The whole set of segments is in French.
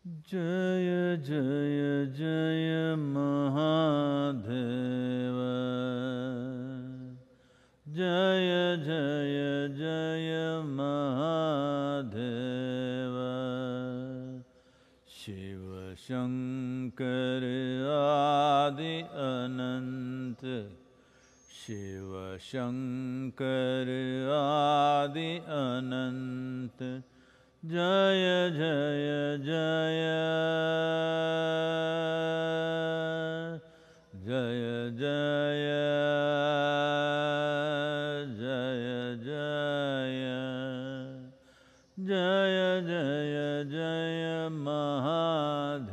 Jaya Jaya Jaya Mahadeva Jaya Jaya Jaya Mahadeva Shiva Shankar Adi Ananta Shiva Shankar Adi Ananta Jaya Jaya Jaya Jaya Jaya Jaya Jaya Jaya Jaya Jaya Mahadeva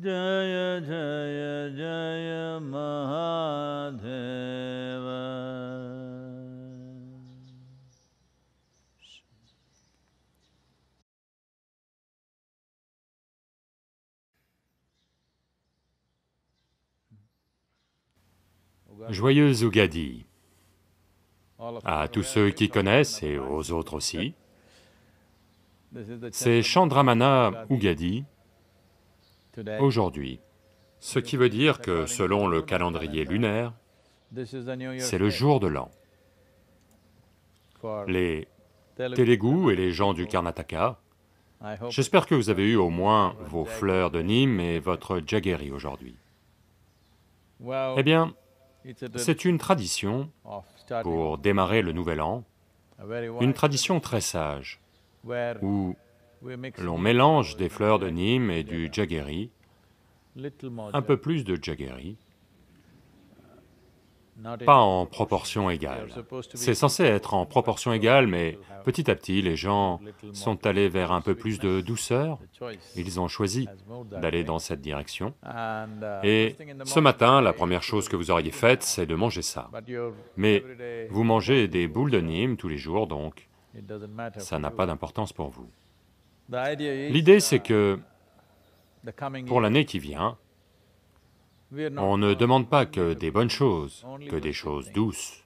Jaya Jaya Jaya Mahadeva. Joyeux Ugadi à tous ceux qui connaissent et aux autres aussi. C'est Chandramana Ugadi aujourd'hui, ce qui veut dire que selon le calendrier lunaire, c'est le jour de l'an. Les Télugus et les gens du Karnataka, j'espère que vous avez eu au moins vos fleurs de Nîmes et votre jaggery aujourd'hui. Eh bien, c'est une tradition pour démarrer le nouvel an, une tradition très sage, où l'on mélange des fleurs de Nîmes et du jaggery, un peu plus de jaggery, pas en proportion égale. C'est censé être en proportion égale, mais petit à petit, les gens sont allés vers un peu plus de douceur, ils ont choisi d'aller dans cette direction. Et ce matin, la première chose que vous auriez faite, c'est de manger ça. Mais vous mangez des boules de Nîmes tous les jours, donc ça n'a pas d'importance pour vous. L'idée, c'est que pour l'année qui vient, on ne demande pas que des bonnes choses, que des choses douces.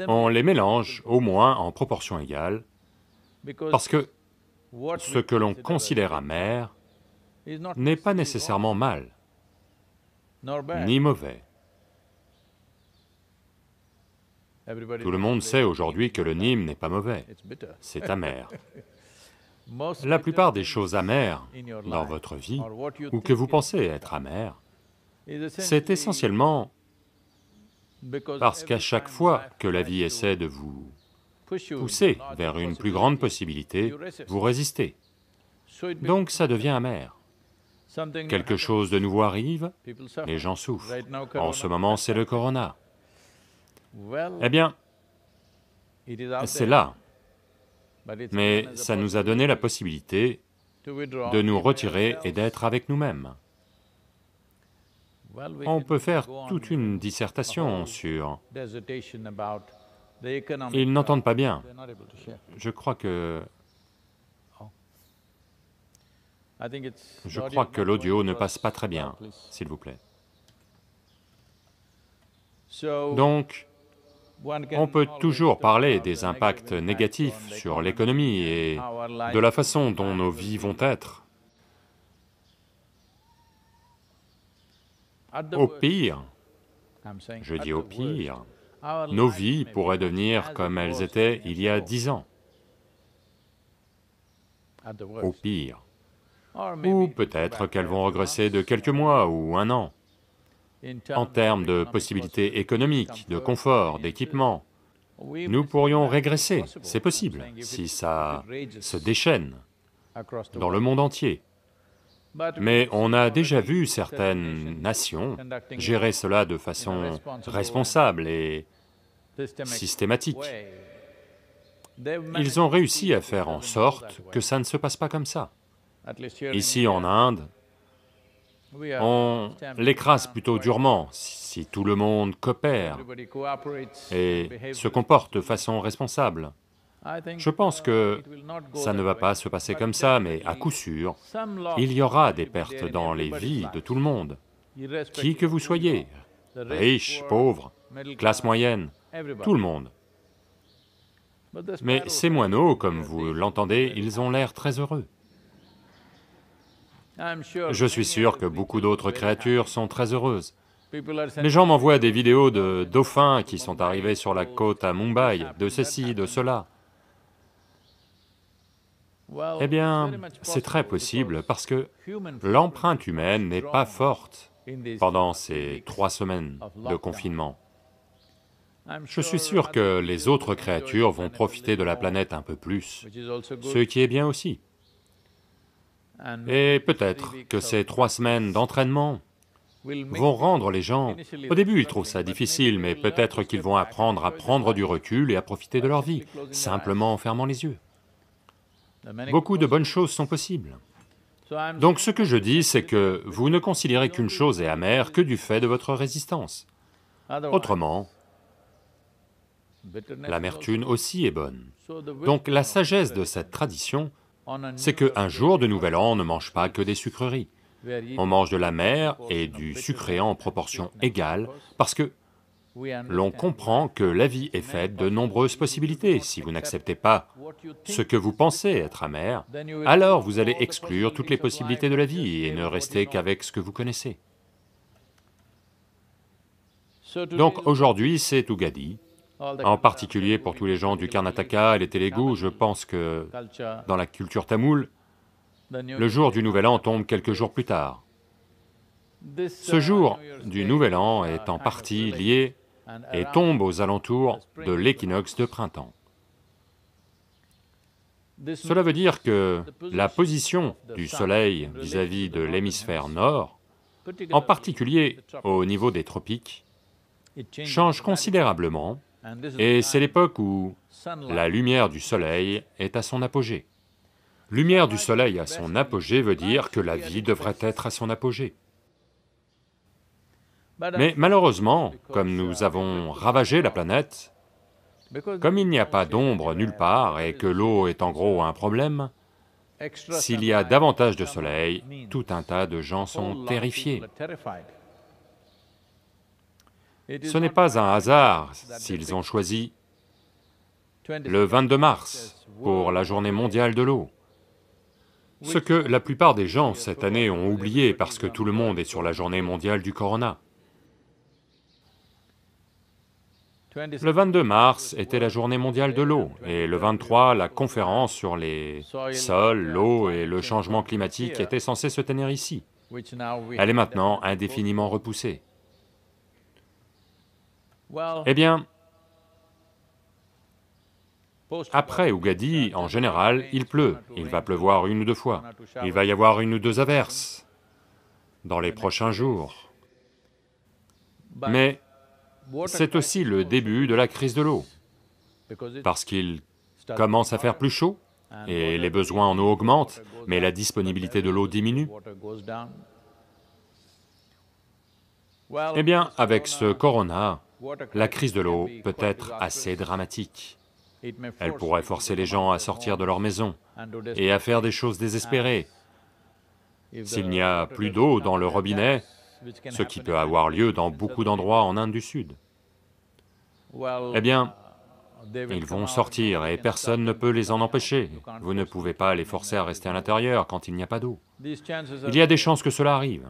On les mélange au moins en proportion égale, parce que ce que l'on considère amer n'est pas nécessairement mal, ni mauvais. Tout le monde sait aujourd'hui que le Nîmes n'est pas mauvais, c'est amer. La plupart des choses amères dans votre vie, ou que vous pensez être amères, c'est essentiellement parce qu'à chaque fois que la vie essaie de vous pousser vers une plus grande possibilité, vous résistez. Donc ça devient amer. Quelque chose de nouveau arrive, les gens souffrent. En ce moment, c'est le corona. Eh bien, c'est là, mais ça nous a donné la possibilité de nous retirer et d'être avec nous-mêmes. On peut faire toute une dissertation sur... Ils n'entendent pas bien. Je crois que l'audio ne passe pas très bien, s'il vous plaît. Donc, on peut toujours parler des impacts négatifs sur l'économie et de la façon dont nos vies vont être. Au pire, je dis au pire, nos vies pourraient devenir comme elles étaient il y a 10 ans. Au pire. Ou peut-être qu'elles vont regresser de quelques mois ou un an. En termes de possibilités économiques, de confort, d'équipement, nous pourrions régresser, c'est possible, si ça se déchaîne dans le monde entier. Mais on a déjà vu certaines nations gérer cela de façon responsable et systématique. Ils ont réussi à faire en sorte que ça ne se passe pas comme ça. Ici en Inde, on l'écrase plutôt durement si tout le monde coopère et se comporte de façon responsable. Je pense que ça ne va pas se passer comme ça, mais à coup sûr, il y aura des pertes dans les vies de tout le monde, qui que vous soyez, riches, pauvres, classe moyenne, tout le monde. Mais ces moineaux, comme vous l'entendez, ils ont l'air très heureux. Je suis sûr que beaucoup d'autres créatures sont très heureuses. Les gens m'envoient des vidéos de dauphins qui sont arrivés sur la côte à Mumbai, de ceci, de cela. Eh bien, c'est très possible parce que l'empreinte humaine n'est pas forte pendant ces 3 semaines de confinement. Je suis sûr que les autres créatures vont profiter de la planète un peu plus, ce qui est bien aussi. Et peut-être que ces 3 semaines d'entraînement vont rendre les gens... Au début, ils trouvent ça difficile, mais peut-être qu'ils vont apprendre à prendre du recul et à profiter de leur vie, simplement en fermant les yeux. Beaucoup de bonnes choses sont possibles. Donc ce que je dis, c'est que vous ne considérez qu'une chose est amère que du fait de votre résistance. Autrement, l'amertume aussi est bonne. Donc la sagesse de cette tradition, c'est qu'un jour de Nouvel An, on ne mange pas que des sucreries. On mange de l'amer et du sucré en proportion égale, parce que l'on comprend que la vie est faite de nombreuses possibilités. Si vous n'acceptez pas ce que vous pensez être amer, alors vous allez exclure toutes les possibilités de la vie et ne rester qu'avec ce que vous connaissez. Donc aujourd'hui c'est Ugadi, en particulier pour tous les gens du Karnataka et les Télugus. Je pense que dans la culture tamoule, le jour du Nouvel An tombe quelques jours plus tard. Ce jour du Nouvel An est en partie lié et tombe aux alentours de l'équinoxe de printemps. Cela veut dire que la position du Soleil vis-à-vis de l'hémisphère nord, en particulier au niveau des tropiques, change considérablement, et c'est l'époque où la lumière du Soleil est à son apogée. Lumière du Soleil à son apogée veut dire que la vie devrait être à son apogée. Mais malheureusement, comme nous avons ravagé la planète, comme il n'y a pas d'ombre nulle part et que l'eau est en gros un problème, s'il y a davantage de soleil, tout un tas de gens sont terrifiés. Ce n'est pas un hasard s'ils ont choisi le 22 mars pour la journée mondiale de l'eau. Ce que la plupart des gens cette année ont oublié parce que tout le monde est sur la journée mondiale du corona. Le 22 mars était la journée mondiale de l'eau, et le 23, la conférence sur les sols, l'eau et le changement climatique était censée se tenir ici. Elle est maintenant indéfiniment repoussée. Eh bien, après Ugadi, en général, il pleut, il va pleuvoir 1 ou 2 fois, il va y avoir 1 ou 2 averses dans les prochains jours. Mais c'est aussi le début de la crise de l'eau, parce qu'il commence à faire plus chaud, et les besoins en eau augmentent, mais la disponibilité de l'eau diminue. Eh bien, avec ce corona, la crise de l'eau peut être assez dramatique. Elle pourrait forcer les gens à sortir de leur maison et à faire des choses désespérées. S'il n'y a plus d'eau dans le robinet, ce qui peut avoir lieu dans beaucoup d'endroits en Inde du Sud, eh bien, ils vont sortir et personne ne peut les en empêcher. Vous ne pouvez pas les forcer à rester à l'intérieur quand il n'y a pas d'eau. Il y a des chances que cela arrive.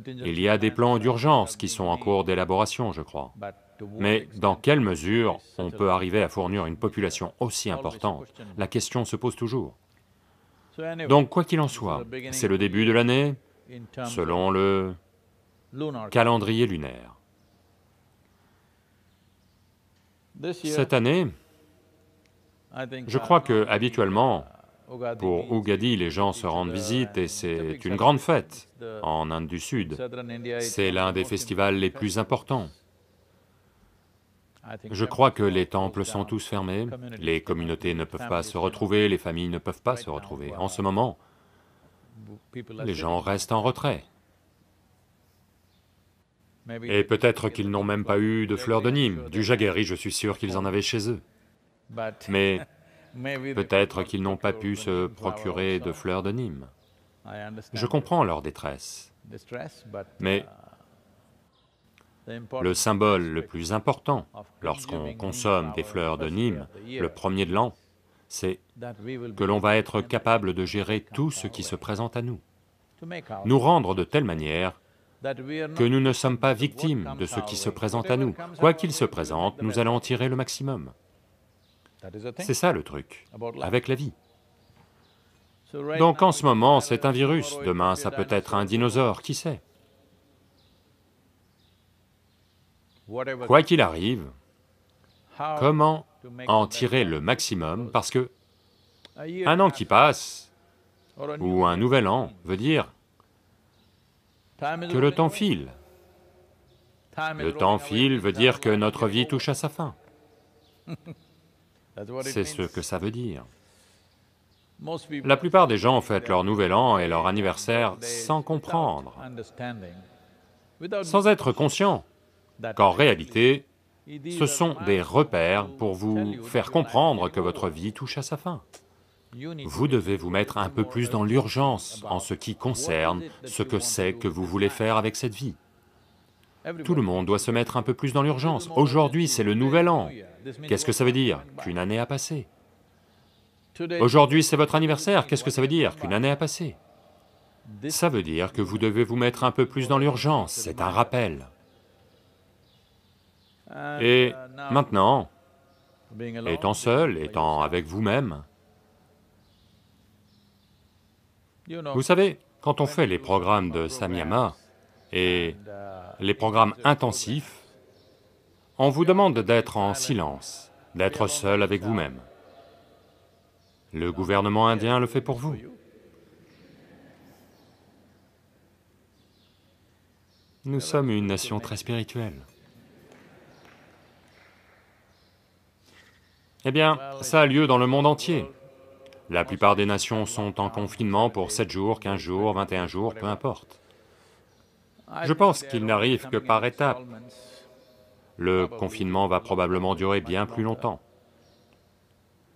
Il y a des plans d'urgence qui sont en cours d'élaboration, je crois. Mais dans quelle mesure on peut arriver à fournir une population aussi importante? La question se pose toujours. Donc quoi qu'il en soit, c'est le début de l'année selon le calendrier lunaire. Cette année, je crois que habituellement, pour Ugadi, les gens se rendent visite et c'est une grande fête en Inde du Sud. C'est l'un des festivals les plus importants. Je crois que les temples sont tous fermés, les communautés ne peuvent pas se retrouver, les familles ne peuvent pas se retrouver. En ce moment, les gens restent en retrait. Et peut-être qu'ils n'ont même pas eu de fleurs de Nîmes, du jaggery, je suis sûr qu'ils en avaient chez eux. Mais peut-être qu'ils n'ont pas pu se procurer de fleurs de Nîmes. Je comprends leur détresse, mais le symbole le plus important lorsqu'on consomme des fleurs de Nîmes le 1er de l'an, c'est que l'on va être capable de gérer tout ce qui se présente à nous, nous rendre de telle manière que nous ne sommes pas victimes de ce qui se présente à nous. Quoi qu'il se présente, nous allons en tirer le maximum. C'est ça le truc, avec la vie. Donc en ce moment, c'est un virus, demain ça peut être un dinosaure, qui sait? Quoi qu'il arrive, comment en tirer le maximum, parce que un an qui passe, ou un nouvel an, veut dire que le temps file. Le temps file veut dire que notre vie touche à sa fin. C'est ce que ça veut dire. La plupart des gens fêtent leur nouvel an et leur anniversaire sans comprendre, sans être conscients qu'en réalité, ce sont des repères pour vous faire comprendre que votre vie touche à sa fin. Vous devez vous mettre un peu plus dans l'urgence en ce qui concerne ce que c'est que vous voulez faire avec cette vie. Tout le monde doit se mettre un peu plus dans l'urgence. Aujourd'hui, c'est le nouvel an. Qu'est-ce que ça veut dire? Qu'une année a passé. Aujourd'hui, c'est votre anniversaire. Qu'est-ce que ça veut dire? Qu'une année a passé. Ça veut dire que vous devez vous mettre un peu plus dans l'urgence, c'est un rappel. Et maintenant, étant seul, étant avec vous-même, vous savez, quand on fait les programmes de Samyama et les programmes intensifs, on vous demande d'être en silence, d'être seul avec vous-même. Le gouvernement indien le fait pour vous. Nous sommes une nation très spirituelle. Eh bien, ça a lieu dans le monde entier. La plupart des nations sont en confinement pour 7 jours, 15 jours, 21 jours, peu importe. Je pense qu'il n'arrive que par étapes. Le confinement va probablement durer bien plus longtemps.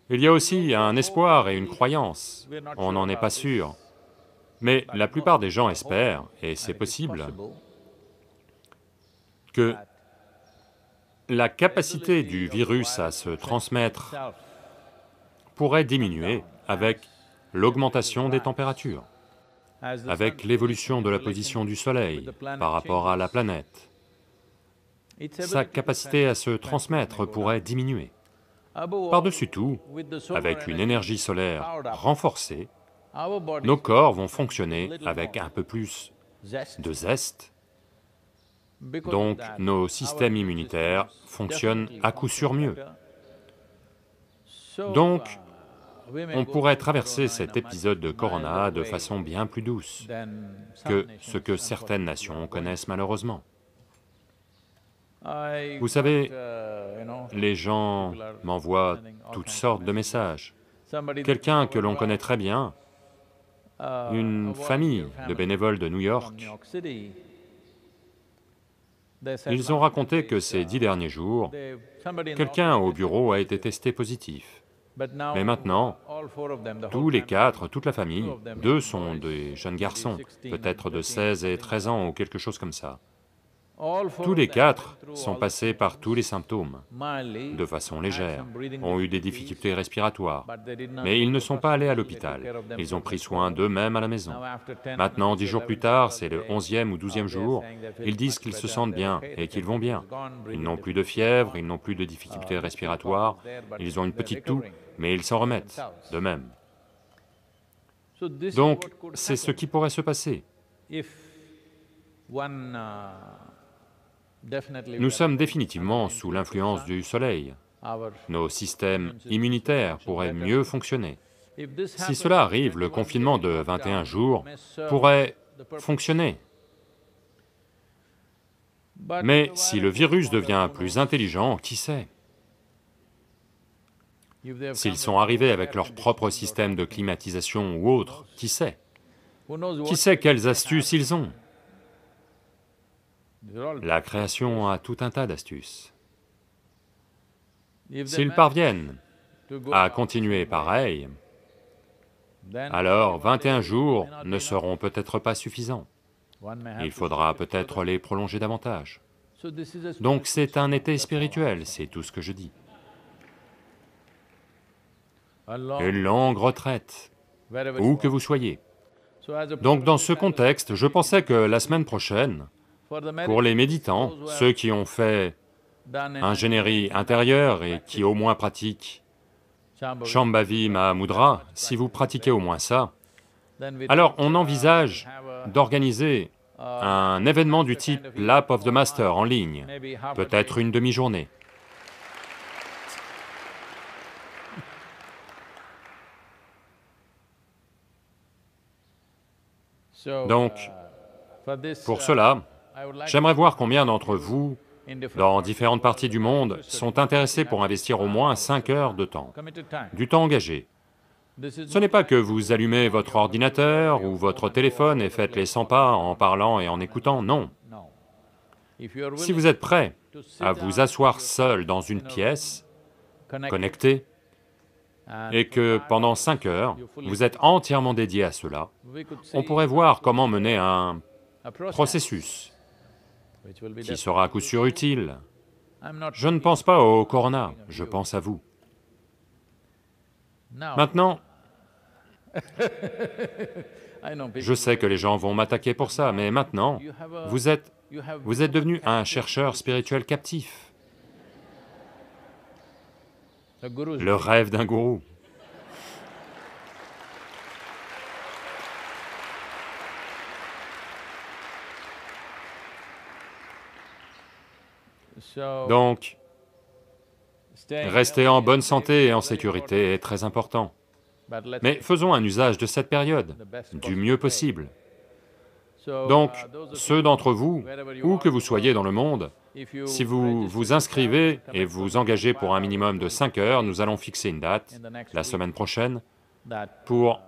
Il y a aussi un espoir et une croyance, on n'en est pas sûr. Mais la plupart des gens espèrent, et c'est possible, que la capacité du virus à se transmettre pourrait diminuer avec l'augmentation des températures, avec l'évolution de la position du Soleil par rapport à la planète. Sa capacité à se transmettre pourrait diminuer. Par-dessus tout, avec une énergie solaire renforcée, nos corps vont fonctionner avec un peu plus de zeste, donc nos systèmes immunitaires fonctionnent à coup sûr mieux. Donc, on pourrait traverser cet épisode de Corona de façon bien plus douce que ce que certaines nations connaissent malheureusement. Vous savez, les gens m'envoient toutes sortes de messages. Quelqu'un que l'on connaît très bien, une famille de bénévoles de New York, ils ont raconté que ces 10 derniers jours, quelqu'un au bureau a été testé positif. Mais maintenant, tous les 4, toute la famille, 2 sont des jeunes garçons, peut-être de 16 et 13 ans ou quelque chose comme ça. Tous les 4 sont passés par tous les symptômes, de façon légère, ont eu des difficultés respiratoires, mais ils ne sont pas allés à l'hôpital, ils ont pris soin d'eux-mêmes à la maison. Maintenant, 10 jours plus tard, c'est le 11e ou 12e jour, ils disent qu'ils se sentent bien et qu'ils vont bien. Ils n'ont plus de fièvre, ils n'ont plus de difficultés respiratoires, ils ont une petite toux, mais ils s'en remettent d'eux-mêmes. Donc, c'est ce qui pourrait se passer. Nous sommes définitivement sous l'influence du soleil. Nos systèmes immunitaires pourraient mieux fonctionner. Si cela arrive, le confinement de 21 jours pourrait fonctionner. Mais si le virus devient plus intelligent, qui sait? S'ils sont arrivés avec leur propre système de climatisation ou autre, qui sait? Qui sait quelles astuces ils ont? La création a tout un tas d'astuces. S'ils parviennent à continuer pareil, alors 21 jours ne seront peut-être pas suffisants. Il faudra peut-être les prolonger davantage. Donc c'est un été spirituel, c'est tout ce que je dis. Une longue retraite, où que vous soyez. Donc dans ce contexte, je pensais que la semaine prochaine, pour les méditants, ceux qui ont fait ingénierie intérieure et qui au moins pratiquent Shambhavi Mahamudra, si vous pratiquez au moins ça, alors on envisage d'organiser un événement du type Lap of the Master en ligne, peut-être une demi-journée. Donc, pour cela, j'aimerais voir combien d'entre vous, dans différentes parties du monde, sont intéressés pour investir au moins 5 heures de temps, du temps engagé. Ce n'est pas que vous allumez votre ordinateur ou votre téléphone et faites les 100 pas en parlant et en écoutant, non. Si vous êtes prêt à vous asseoir seul dans une pièce, connecté, et que pendant 5 heures, vous êtes entièrement dédié à cela, on pourrait voir comment mener un processus qui sera à coup sûr utile. Je ne pense pas au corona, je pense à vous. Maintenant, je sais que les gens vont m'attaquer pour ça, mais maintenant, vous êtes devenu un chercheur spirituel captif. Le rêve d'un gourou. Donc, rester en bonne santé et en sécurité est très important. Mais faisons un usage de cette période, du mieux possible. Donc, ceux d'entre vous, où que vous soyez dans le monde, si vous vous inscrivez et vous engagez pour un minimum de 5 heures, nous allons fixer une date, la semaine prochaine, pour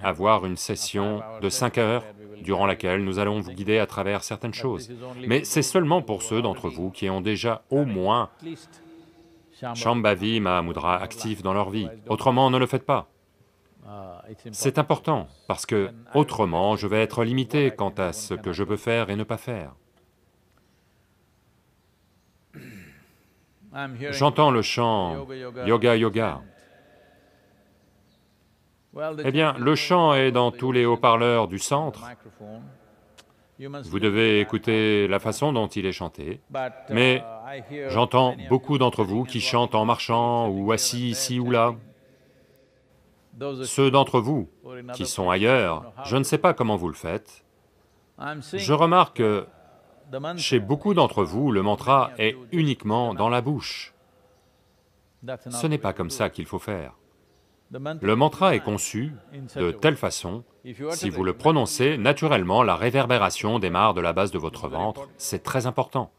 avoir une session de 5 heures, durant laquelle nous allons vous guider à travers certaines choses. Mais c'est seulement pour ceux d'entre vous qui ont déjà au moins Shambhavi Mahamudra actif dans leur vie, autrement ne le faites pas. C'est important, parce que autrement je vais être limité quant à ce que je peux faire et ne pas faire. J'entends le chant « Yoga, Yoga ». Eh bien, le chant est dans tous les haut-parleurs du centre. Vous devez écouter la façon dont il est chanté, mais j'entends beaucoup d'entre vous qui chantent en marchant ou assis ici ou là. Ceux d'entre vous qui sont ailleurs, je ne sais pas comment vous le faites. Je remarque que chez beaucoup d'entre vous, le mantra est uniquement dans la bouche. Ce n'est pas comme ça qu'il faut faire. Le mantra est conçu de telle façon, si vous le prononcez, naturellement la réverbération démarre de la base de votre ventre, c'est très important.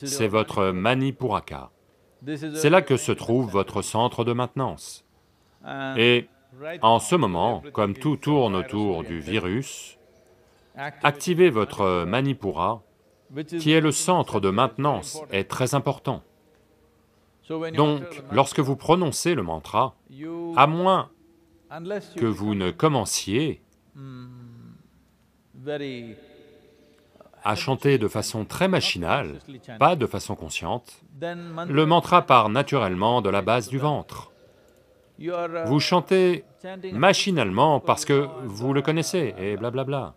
C'est votre Manipuraka. C'est là que se trouve votre centre de maintenance. Et en ce moment, comme tout tourne autour du virus, activer votre Manipura, qui est le centre de maintenance, est très important. Donc, lorsque vous prononcez le mantra, à moins que vous ne commenciez à chanter de façon très machinale, pas de façon consciente, le mantra part naturellement de la base du ventre. Vous chantez machinalement parce que vous le connaissez, et blablabla.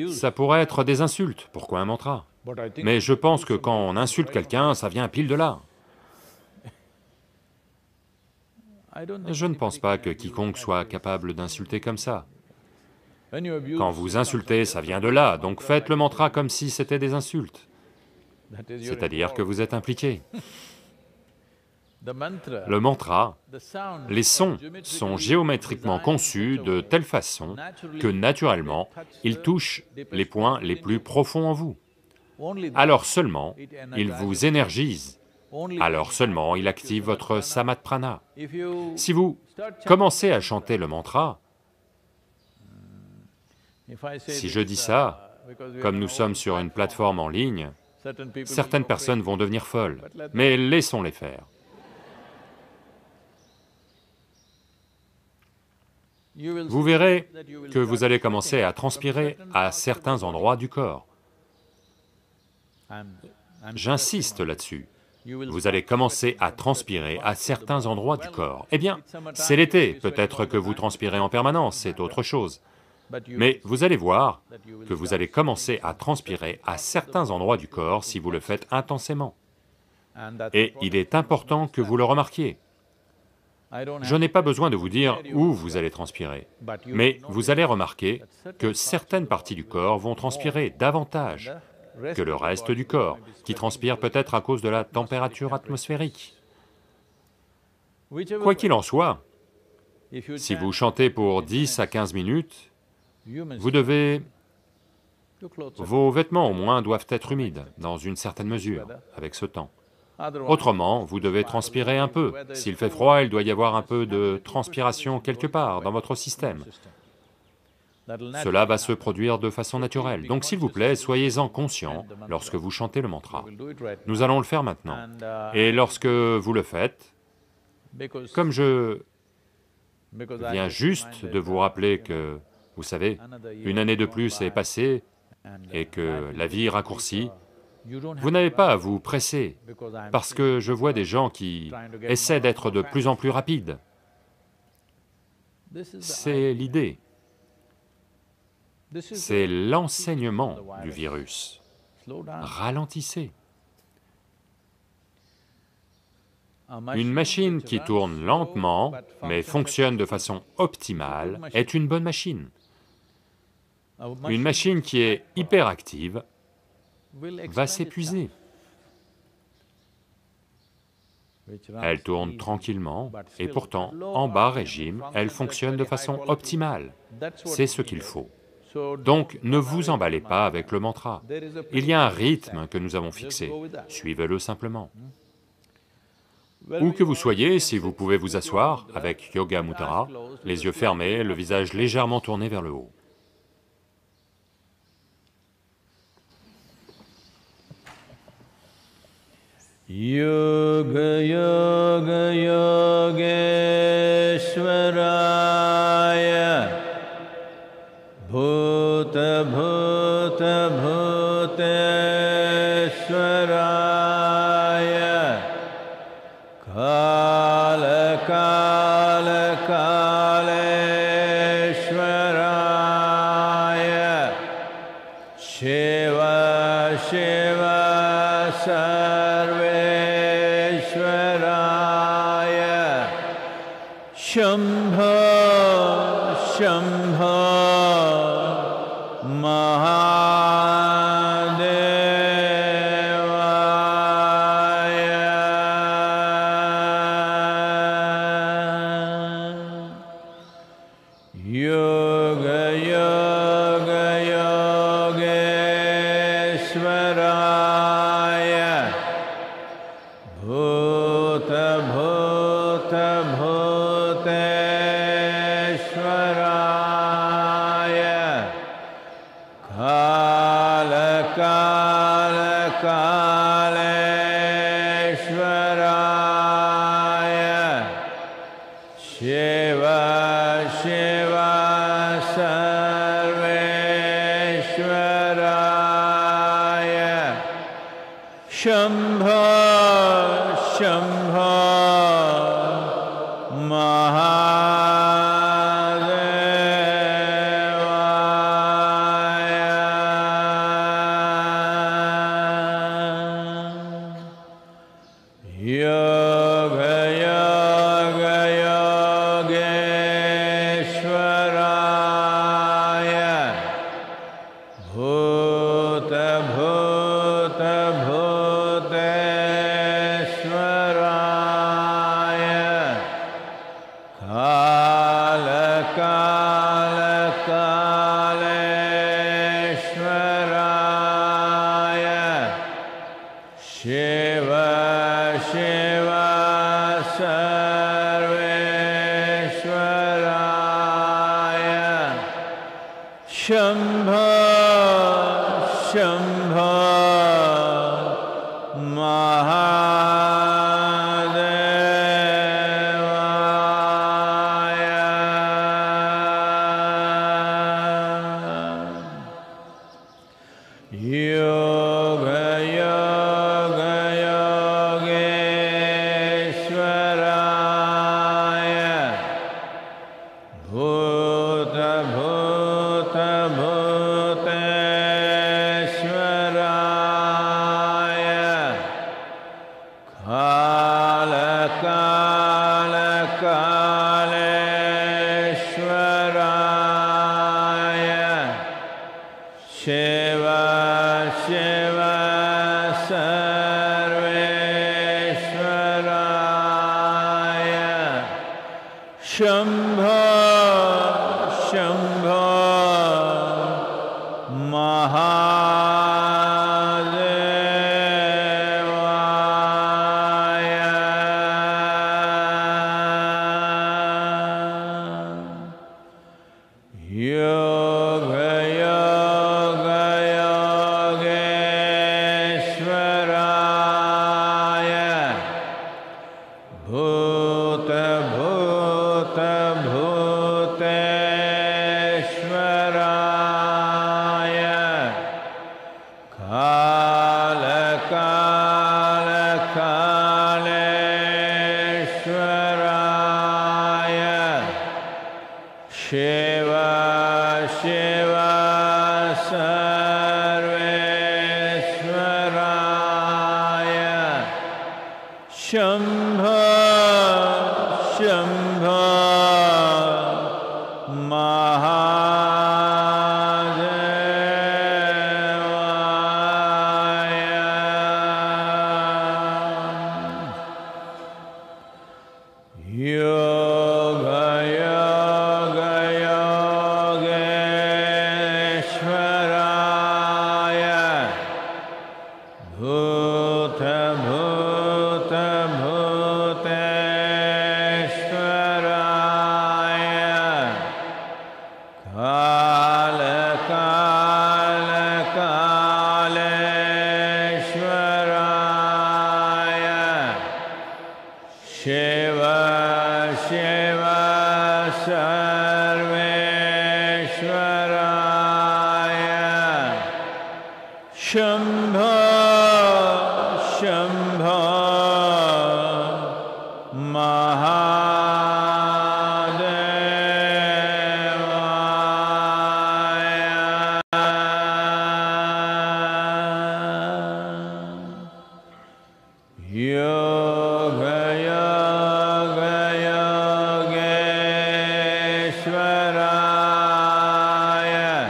Ça pourrait être des insultes, pourquoi un mantra? Mais je pense que quand on insulte quelqu'un, ça vient pile de là. Je ne pense pas que quiconque soit capable d'insulter comme ça. Quand vous insultez, ça vient de là, donc faites le mantra comme si c'était des insultes. C'est-à-dire que vous êtes impliqué. Le mantra, les sons sont géométriquement conçus de telle façon que naturellement, ils touchent les points les plus profonds en vous. Alors seulement, ils vous énergisent, alors seulement il active votre samatprana. Si vous commencez à chanter le mantra, si je dis ça, comme nous sommes sur une plateforme en ligne, certaines personnes vont devenir folles, mais laissons-les faire. vous verrez que vous allez commencer à transpirer à certains endroits du corps. J'insiste là-dessus. Vous allez commencer à transpirer à certains endroits du corps. Eh bien, c'est l'été, peut-être que vous transpirez en permanence, c'est autre chose. Mais vous allez voir que vous allez commencer à transpirer à certains endroits du corps si vous le faites intensément. Et il est important que vous le remarquiez. Je n'ai pas besoin de vous dire où vous allez transpirer, mais vous allez remarquer que certaines parties du corps vont transpirer davantage que le reste du corps, qui transpire peut-être à cause de la température atmosphérique. Quoi qu'il en soit, si vous chantez pour 10 à 15 minutes, vous devez... Vos vêtements au moins doivent être humides, dans une certaine mesure, avec ce temps. Autrement, vous devez transpirer un peu. S'il fait froid, il doit y avoir un peu de transpiration quelque part dans votre système. Cela va se produire de façon naturelle. Donc s'il vous plaît, soyez-en conscient lorsque vous chantez le mantra. Nous allons le faire maintenant. Et lorsque vous le faites, comme je viens juste de vous rappeler que, vous savez, une année de plus est passée et que la vie raccourcit, vous n'avez pas à vous presser, parce que je vois des gens qui essaient d'être de plus en plus rapides. C'est l'idée. C'est l'enseignement du virus. Ralentissez. Une machine qui tourne lentement, mais fonctionne de façon optimale, est une bonne machine. Une machine qui est hyperactive va s'épuiser. Elle tourne tranquillement, et pourtant, en bas régime, elle fonctionne de façon optimale. C'est ce qu'il faut. Donc, ne vous emballez pas avec le mantra. Il y a un rythme que nous avons fixé, suivez-le simplement. Où que vous soyez, si vous pouvez vous asseoir, avec Yoga Mudra, les yeux fermés, le visage légèrement tourné vers le haut. Yoga Yoga Yogeshwaraya Bhuta Bhuta Bhuteshwaraya Kala Kala Kaleshwaraya Shiva Shiva Sarveshwaraya Shambho Shambho Mahadevaya Yoga Yoga Yogeshwaraya Bhuta Bhuta Bhuteshwaraya Kala Kala Kaleshwaraya Shiva Shiva Sarveshwaraya Shambho Shambho Mahadevaya Yoga Yoga Yogeshwaraya Bhuta Bhuta Bhuteshwaraya Kala Kala Kaleshwaraya Shiva Shiva Sarveshwaraya Shambho Shambho Mahadevaya Shambho, Shambho, Mahadevaya. Yoga, Yoga, Yogeshwaraya. Bhuta, Bhuta, Bhuteshwaraya. Kala, Kala, Kaleshwaraya. Shiva, Shiva, Sarveshwaraya. Shambho, Shambho, Mahadevaya. Yoga, Yoga, Yogeshwaraya. Bhuta, Bhuta, Bhuteshwaraya. Kala, Kala, Kaleshwaraya. Shiva, Shiva, Sarveshwaraya. Shambho, Shambho, Mahadevaya. Yoga, Yoga, Yogeshwaraya.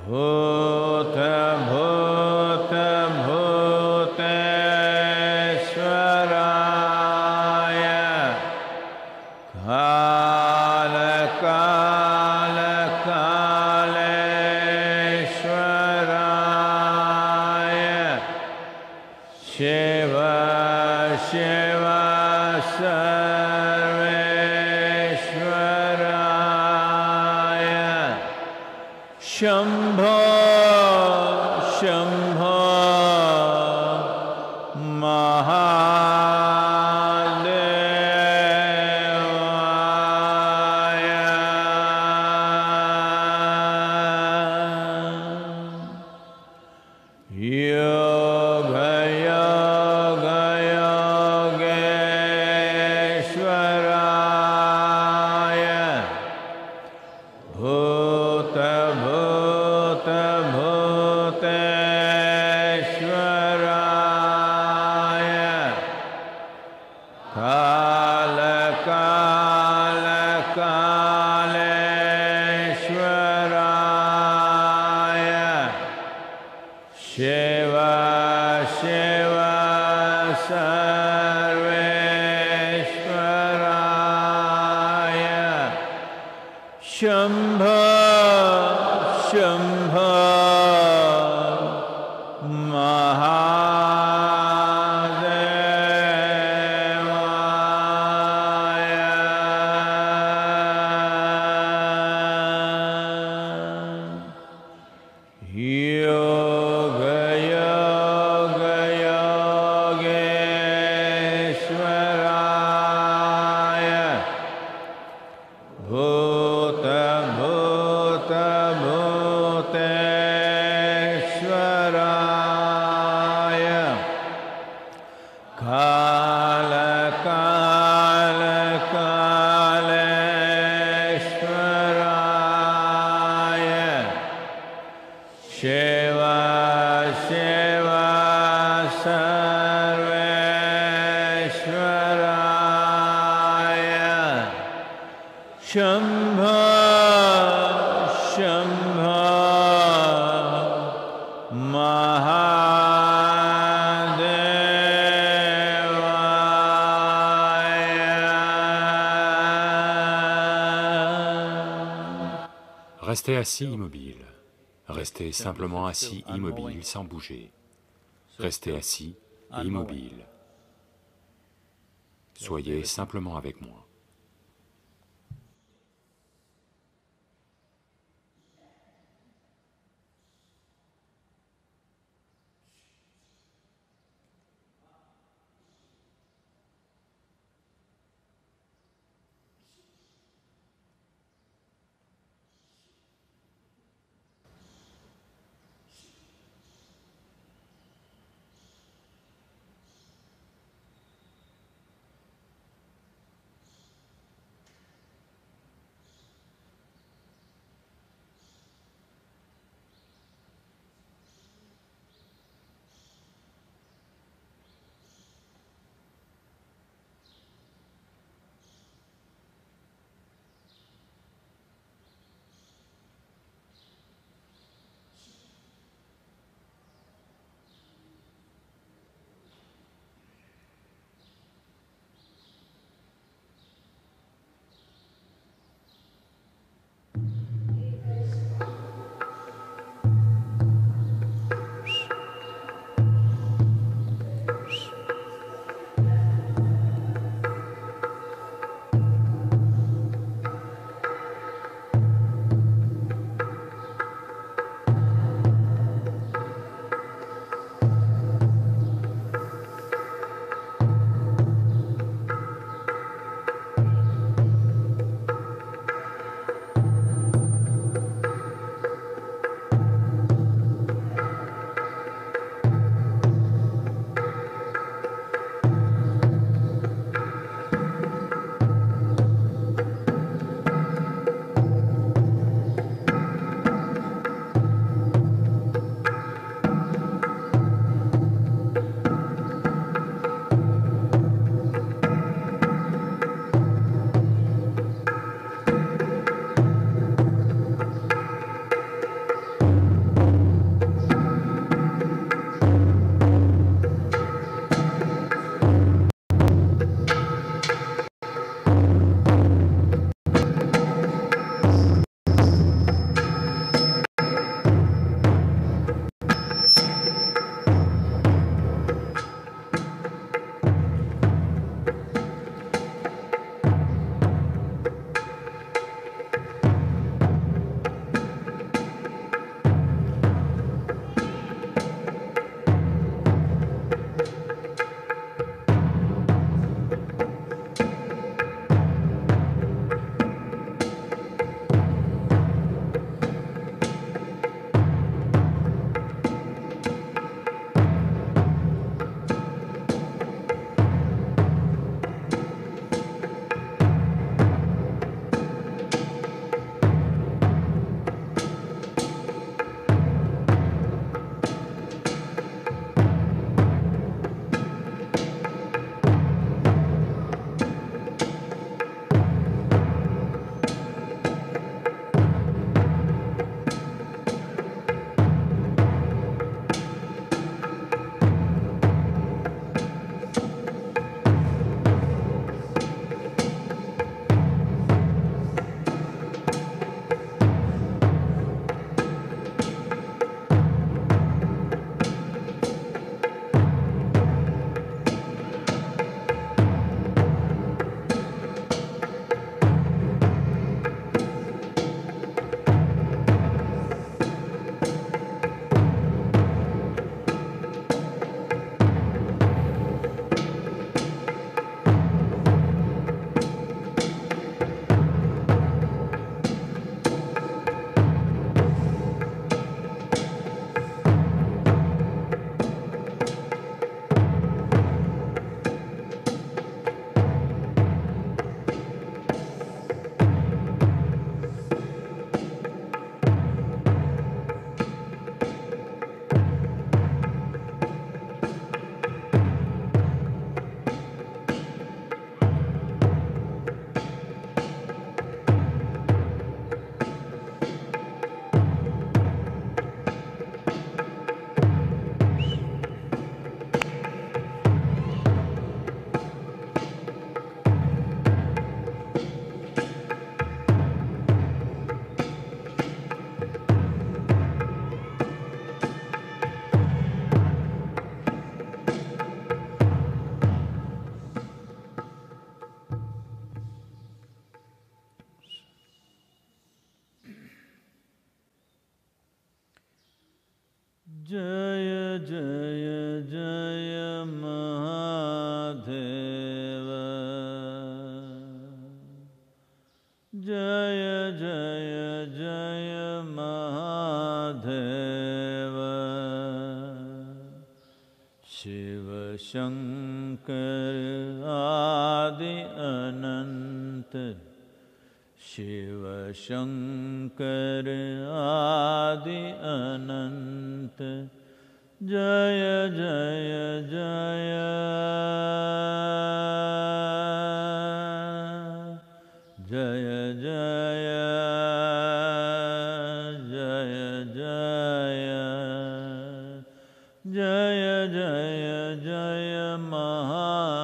Bhuta, Bhuta, Bhuteshwaraya. Kala, Kala, Kaleshwaraya. Shiva, Shiva, Sarveshwaraya. Shambho, Shambho, Mahadevaya. Yoga, Yoga, Yogeshwaraya. Bhuta, Bhuta, Bhuteshwaraya. Kala, Kala, Kaleshwaraya. Shiva, Shiva, Sarveshwaraya. Shambho, Shambho, Mahadevaya. Yoga, Yoga, Yogeshwaraya. Bhuta, Bhuta, Bhuteshwaraya. Kala, Kala, Kaleshwaraya. Shiva, Shiva, Sarveshwaraya. Shambho, Shambho, Mahadevaya. Restez assis immobile. Restez simplement assis immobile sans bouger. Restez assis et immobile. Soyez simplement avec moi. Mahadeva Jaya Jaya Jaya Mahadeva Shiva Shankar Adi Ananta Shiva Shankar Adi Ananta Jaya Jaya Jaya Jaya Jaya Jaya Jaya Jaya Jaya Jaya Mahadeva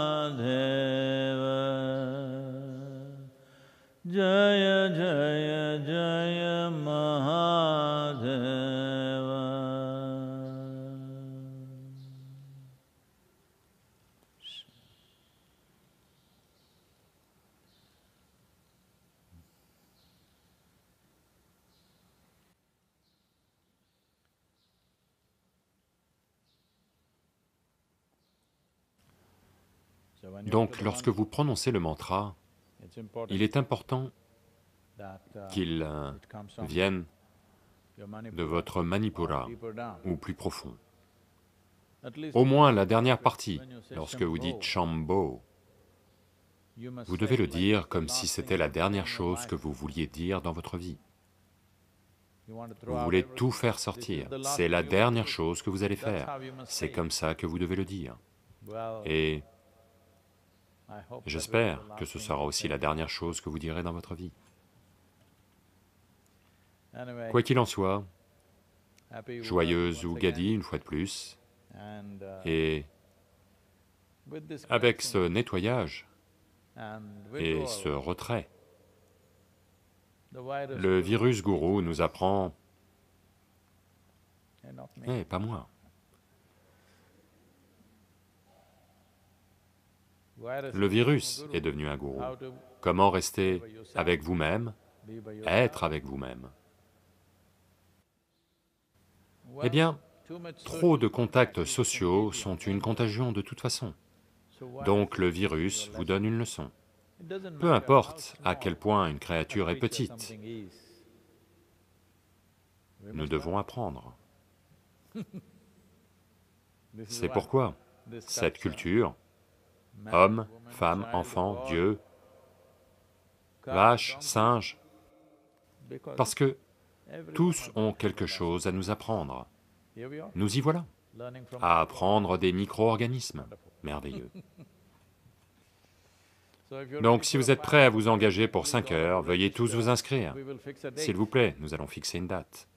Jaya Jaya Jaya Mahadeva. Donc, lorsque vous prononcez le mantra, il est important qu'il vienne de votre Manipura, ou plus profond. Au moins la dernière partie, lorsque vous dites Shambho, vous devez le dire comme si c'était la dernière chose que vous vouliez dire dans votre vie. Vous voulez tout faire sortir, c'est la dernière chose que vous allez faire, c'est comme ça que vous devez le dire. Et j'espère que ce sera aussi la dernière chose que vous direz dans votre vie. Quoi qu'il en soit, joyeuse Ugadi une fois de plus, et avec ce nettoyage et ce retrait, le virus gourou nous apprend, pas moi. Le virus est devenu un gourou. Comment rester avec vous-même, être avec vous-même? Eh bien, trop de contacts sociaux sont une contagion de toute façon. Donc le virus vous donne une leçon. Peu importe à quel point une créature est petite, nous devons apprendre. C'est pourquoi cette culture, hommes, femmes, enfants, Dieu, vaches, singes, parce que tous ont quelque chose à nous apprendre. Nous y voilà, à apprendre des micro-organismes. Merveilleux. Donc si vous êtes prêts à vous engager pour 5 heures, veuillez tous vous inscrire. S'il vous plaît, nous allons fixer une date.